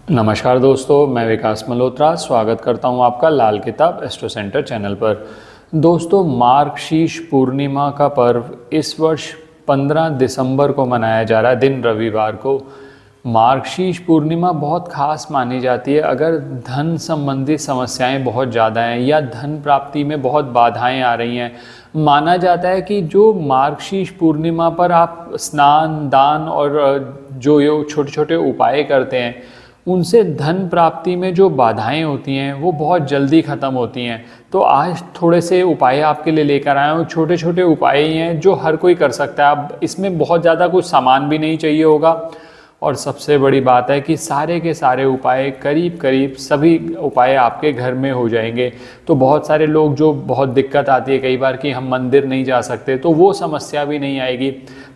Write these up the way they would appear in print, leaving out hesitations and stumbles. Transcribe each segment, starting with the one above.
नमस्कार दोस्तों, मैं विकास मल्होत्रा स्वागत करता हूं आपका लाल किताब एस्ट्रो सेंटर चैनल पर। दोस्तों, मार्गशीर्ष पूर्णिमा का पर्व इस वर्ष 15 दिसंबर को मनाया जा रहा है, दिन रविवार को। मार्गशीर्ष पूर्णिमा बहुत खास मानी जाती है अगर धन संबंधी समस्याएं बहुत ज़्यादा हैं या धन प्राप्ति में बहुत बाधाएं आ रही हैं। माना जाता है कि जो मार्गशीर्ष पूर्णिमा पर आप स्नान, दान और जो ये छोटे छोटे उपाय करते हैं उनसे धन प्राप्ति में जो बाधाएं होती हैं वो बहुत जल्दी ख़त्म होती हैं। तो आज थोड़े से उपाय आपके लिए लेकर आए हूँ। छोटे छोटे उपाय ही हैं जो हर कोई कर सकता है। अब इसमें बहुत ज़्यादा कुछ सामान भी नहीं चाहिए होगा और सबसे बड़ी बात है कि सारे के सारे उपाय करीब करीब सभी उपाय आपके घर में हो जाएंगे। तो बहुत सारे लोग जो बहुत दिक्कत आती है कई बार कि हम मंदिर नहीं जा सकते, तो वो समस्या भी नहीं आएगी।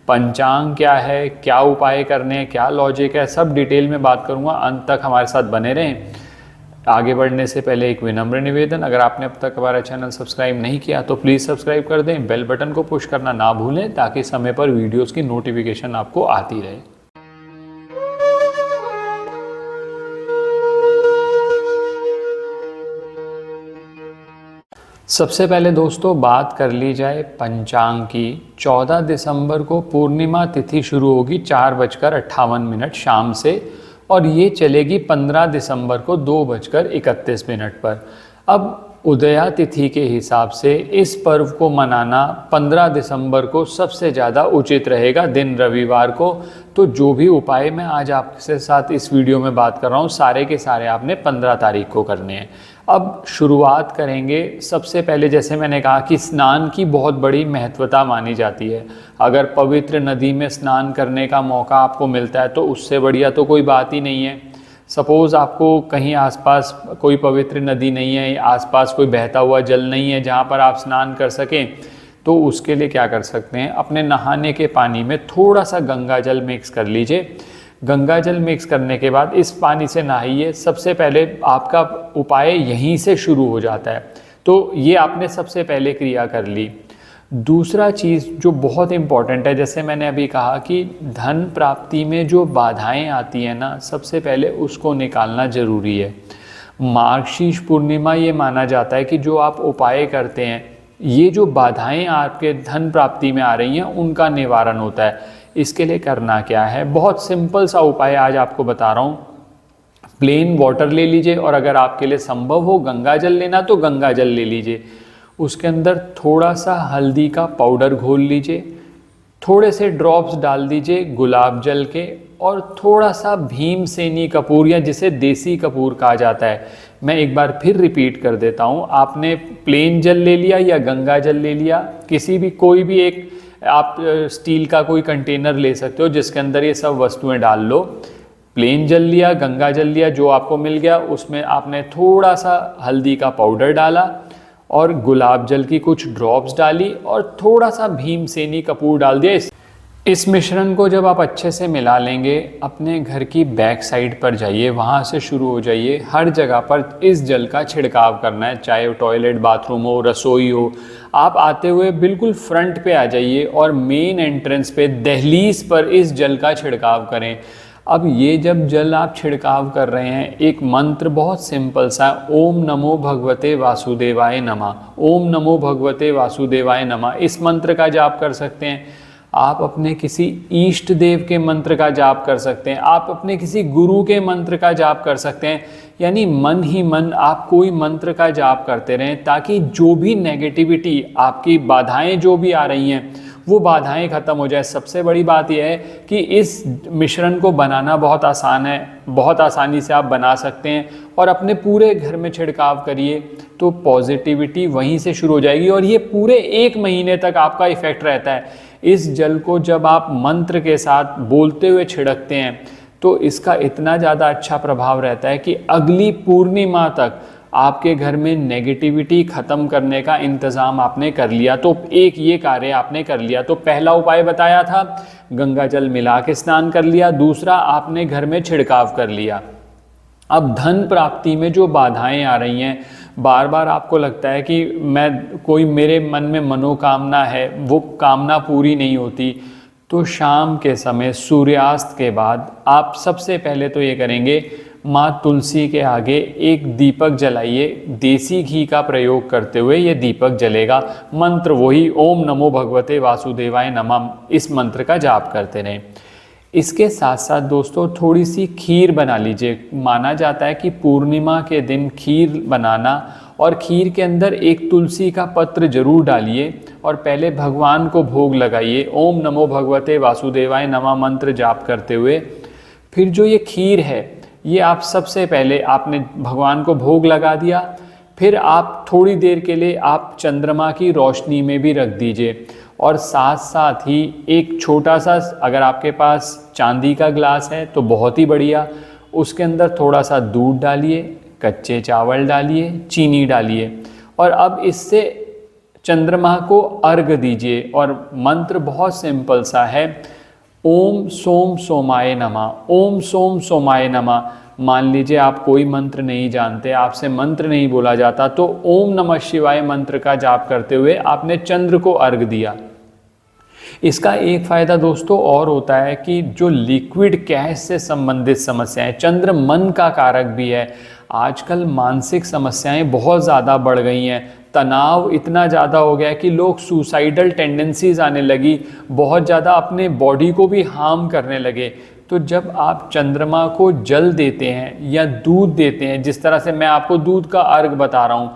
पंचांग क्या है, क्या उपाय करने हैं, क्या लॉजिक है, सब डिटेल में बात करूंगा। अंत तक हमारे साथ बने रहें। आगे बढ़ने से पहले एक विनम्र निवेदन, अगर आपने अब तक हमारा चैनल सब्सक्राइब नहीं किया तो प्लीज़ सब्सक्राइब कर दें। बेल बटन को पुश करना ना भूलें ताकि समय पर वीडियोज़ की नोटिफिकेशन आपको आती रहे। सबसे पहले दोस्तों बात कर ली जाए पंचांग की। 14 दिसंबर को पूर्णिमा तिथि शुरू होगी 4:58 शाम से और ये चलेगी 15 दिसंबर को 2:31 पर। अब उदया तिथि के हिसाब से इस पर्व को मनाना 15 दिसंबर को सबसे ज़्यादा उचित रहेगा, दिन रविवार को। तो जो भी उपाय मैं आज आपके साथ इस वीडियो में बात कर रहा हूँ सारे के सारे आपने 15 तारीख को करने हैं। अब शुरुआत करेंगे सबसे पहले, जैसे मैंने कहा कि स्नान की बहुत बड़ी महत्वता मानी जाती है। अगर पवित्र नदी में स्नान करने का मौका आपको मिलता है तो उससे बढ़िया तो कोई बात ही नहीं है। सपोज़ आपको कहीं आसपास कोई पवित्र नदी नहीं है, आसपास कोई बहता हुआ जल नहीं है जहाँ पर आप स्नान कर सकें, तो उसके लिए क्या कर सकते हैं, अपने नहाने के पानी में थोड़ा सा गंगा जल मिक्स कर लीजिए। गंगा जल मिक्स करने के बाद इस पानी से नहाइए। सबसे पहले आपका उपाय यहीं से शुरू हो जाता है। तो ये आपने सबसे पहले क्रिया कर ली। दूसरा चीज़ जो बहुत इम्पॉर्टेंट है, जैसे मैंने अभी कहा कि धन प्राप्ति में जो बाधाएं आती हैं ना, सबसे पहले उसको निकालना ज़रूरी है। मार्गशीर्ष पूर्णिमा ये माना जाता है कि जो आप उपाय करते हैं, ये जो बाधाएं आपके धन प्राप्ति में आ रही हैं उनका निवारण होता है। इसके लिए करना क्या है, बहुत सिंपल सा उपाय आज आपको बता रहा हूँ। प्लेन वाटर ले लीजिए और अगर आपके लिए संभव हो गंगा जल लेना तो गंगा जल ले लीजिए। उसके अंदर थोड़ा सा हल्दी का पाउडर घोल लीजिए, थोड़े से ड्रॉप्स डाल दीजिए गुलाब जल के, और थोड़ा सा भीमसेनी कपूर या जिसे देसी कपूर कहा जाता है। मैं एक बार फिर रिपीट कर देता हूँ। आपने प्लेन जल ले लिया या गंगा जल ले लिया, किसी भी कोई भी एक आप स्टील का कोई कंटेनर ले सकते हो जिसके अंदर ये सब वस्तुएं डाल लो। प्लेन जल लिया, गंगा जल लिया, जो आपको मिल गया, उसमें आपने थोड़ा सा हल्दी का पाउडर डाला और गुलाब जल की कुछ ड्रॉप्स डाली और थोड़ा सा भीमसेनी कपूर डाल दिया। इस मिश्रण को जब आप अच्छे से मिला लेंगे, अपने घर की बैक साइड पर जाइए, वहाँ से शुरू हो जाइए। हर जगह पर इस जल का छिड़काव करना है, चाहे टॉयलेट, बाथरूम हो, रसोई हो। आप आते हुए बिल्कुल फ्रंट पे आ जाइए और मेन एंट्रेंस पे दहलीज पर इस जल का छिड़काव करें। अब ये जब जल आप छिड़काव कर रहे हैं, एक मंत्र बहुत सिंपल सा, ओम नमो भगवते वासुदेवाय नमः, ओम नमो भगवते वासुदेवाय नमः, इस मंत्र का जाप कर सकते हैं। आप अपने किसी इष्ट देव के मंत्र का जाप कर सकते हैं, आप अपने किसी गुरु के मंत्र का जाप कर सकते हैं। यानी मन ही मन आप कोई मंत्र का जाप करते रहें ताकि जो भी नेगेटिविटी, आपकी बाधाएं जो भी आ रही हैं, वो बाधाएं खत्म हो जाए। सबसे बड़ी बात यह है कि इस मिश्रण को बनाना बहुत आसान है, बहुत आसानी से आप बना सकते हैं और अपने पूरे घर में छिड़काव करिए तो पॉजिटिविटी वहीं से शुरू हो जाएगी और ये पूरे 1 महीने तक आपका इफेक्ट रहता है। इस जल को जब आप मंत्र के साथ बोलते हुए छिड़कते हैं तो इसका इतना ज़्यादा अच्छा प्रभाव रहता है कि अगली पूर्णिमा तक आपके घर में नेगेटिविटी ख़त्म करने का इंतज़ाम आपने कर लिया। तो एक ये कार्य आपने कर लिया। तो पहला उपाय बताया था, गंगा जल मिला के स्नान कर लिया। दूसरा, आपने घर में छिड़काव कर लिया। अब धन प्राप्ति में जो बाधाएं आ रही हैं, बार बार आपको लगता है कि मेरे मन में मनोकामना है, वो कामना पूरी नहीं होती, तो शाम के समय सूर्यास्त के बाद आप सबसे पहले तो ये करेंगे, माँ तुलसी के आगे एक दीपक जलाइए, देसी घी का प्रयोग करते हुए ये दीपक जलेगा। मंत्र वही ओम नमो भगवते वासुदेवाय नमः, इस मंत्र का जाप करते रहें। इसके साथ साथ दोस्तों थोड़ी सी खीर बना लीजिए। माना जाता है कि पूर्णिमा के दिन खीर बनाना, और खीर के अंदर एक तुलसी का पत्र जरूर डालिए और पहले भगवान को भोग लगाइए ओम नमो भगवते वासुदेवाय नमः मंत्र जाप करते हुए। फिर जो ये खीर है ये आप सबसे पहले आपने भगवान को भोग लगा दिया, फिर आप थोड़ी देर के लिए आप चंद्रमा की रोशनी में भी रख दीजिए, और साथ साथ ही एक छोटा सा, अगर आपके पास चांदी का ग्लास है तो बहुत ही बढ़िया, उसके अंदर थोड़ा सा दूध डालिए, कच्चे चावल डालिए, चीनी डालिए, और अब इससे चंद्रमा को अर्घ दीजिए। और मंत्र बहुत सिंपल सा है, ओम सोम सोमाय नमः, ओम सोम सोमाय नमः। मान लीजिए आप कोई मंत्र नहीं जानते, आपसे मंत्र नहीं बोला जाता, तो ओम नमः शिवाय मंत्र का जाप करते हुए आपने चंद्र को अर्घ दिया। इसका एक फ़ायदा दोस्तों और होता है कि जो लिक्विड कैश से संबंधित समस्याएं, चंद्र मन का कारक भी है, आजकल मानसिक समस्याएं बहुत ज़्यादा बढ़ गई हैं, तनाव इतना ज़्यादा हो गया है कि लोग सुसाइडल टेंडेंसीज आने लगी, बहुत ज़्यादा अपने बॉडी को भी हार्म करने लगे। तो जब आप चंद्रमा को जल देते हैं या दूध देते हैं, जिस तरह से मैं आपको दूध का अर्घ बता रहा हूँ,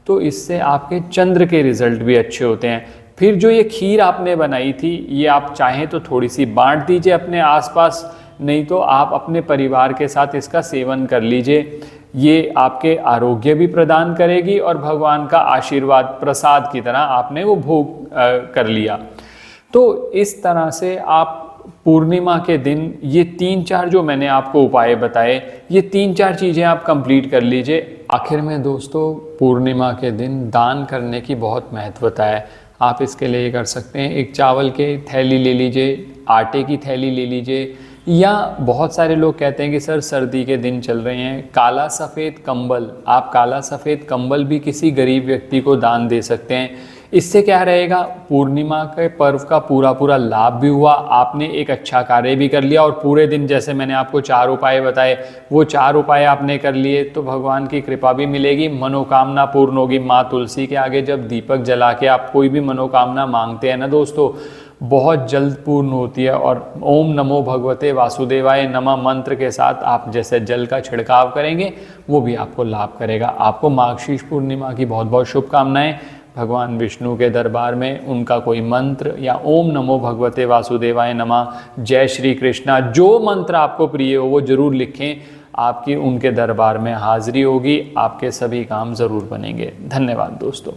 तो इससे आपके चंद्र के रिजल्ट भी अच्छे होते हैं। फिर जो ये खीर आपने बनाई थी, ये आप चाहें तो थोड़ी सी बांट दीजिए अपने आसपास, नहीं तो आप अपने परिवार के साथ इसका सेवन कर लीजिए। ये आपके आरोग्य भी प्रदान करेगी और भगवान का आशीर्वाद प्रसाद की तरह आपने वो भोग कर लिया। तो इस तरह से आप पूर्णिमा के दिन ये 3-4 जो मैंने आपको उपाय बताए, ये 3-4 चीज़ें आप कंप्लीट कर लीजिए। आखिर में दोस्तों पूर्णिमा के दिन दान करने की बहुत महत्वता है। आप इसके लिए कर सकते हैं, एक चावल की थैली ले लीजिए, आटे की थैली ले लीजिए, या बहुत सारे लोग कहते हैं कि सर सर्दी के दिन चल रहे हैं, काला सफ़ेद कंबल, आप काला सफ़ेद कंबल भी किसी गरीब व्यक्ति को दान दे सकते हैं। इससे क्या रहेगा, पूर्णिमा के पर्व का पूरा लाभ भी हुआ, आपने एक अच्छा कार्य भी कर लिया, और पूरे दिन जैसे मैंने आपको 4 उपाय बताए, वो 4 उपाय आपने कर लिए तो भगवान की कृपा भी मिलेगी, मनोकामना पूर्ण होगी। माँ तुलसी के आगे जब दीपक जला के आप कोई भी मनोकामना मांगते हैं ना दोस्तों, बहुत जल्द पूर्ण होती है। और ओम नमो भगवते वासुदेवाय नमः मंत्र के साथ आप जैसे जल का छिड़काव करेंगे वो भी आपको लाभ करेगा। आपको मार्गशीर्ष पूर्णिमा की बहुत बहुत शुभकामनाएं। भगवान विष्णु के दरबार में उनका कोई मंत्र या ओम नमो भगवते वासुदेवाय नमः, जय श्री कृष्णा, जो मंत्र आपको प्रिय हो वो जरूर लिखें, आपकी उनके दरबार में हाजिरी होगी, आपके सभी काम ज़रूर बनेंगे। धन्यवाद दोस्तों।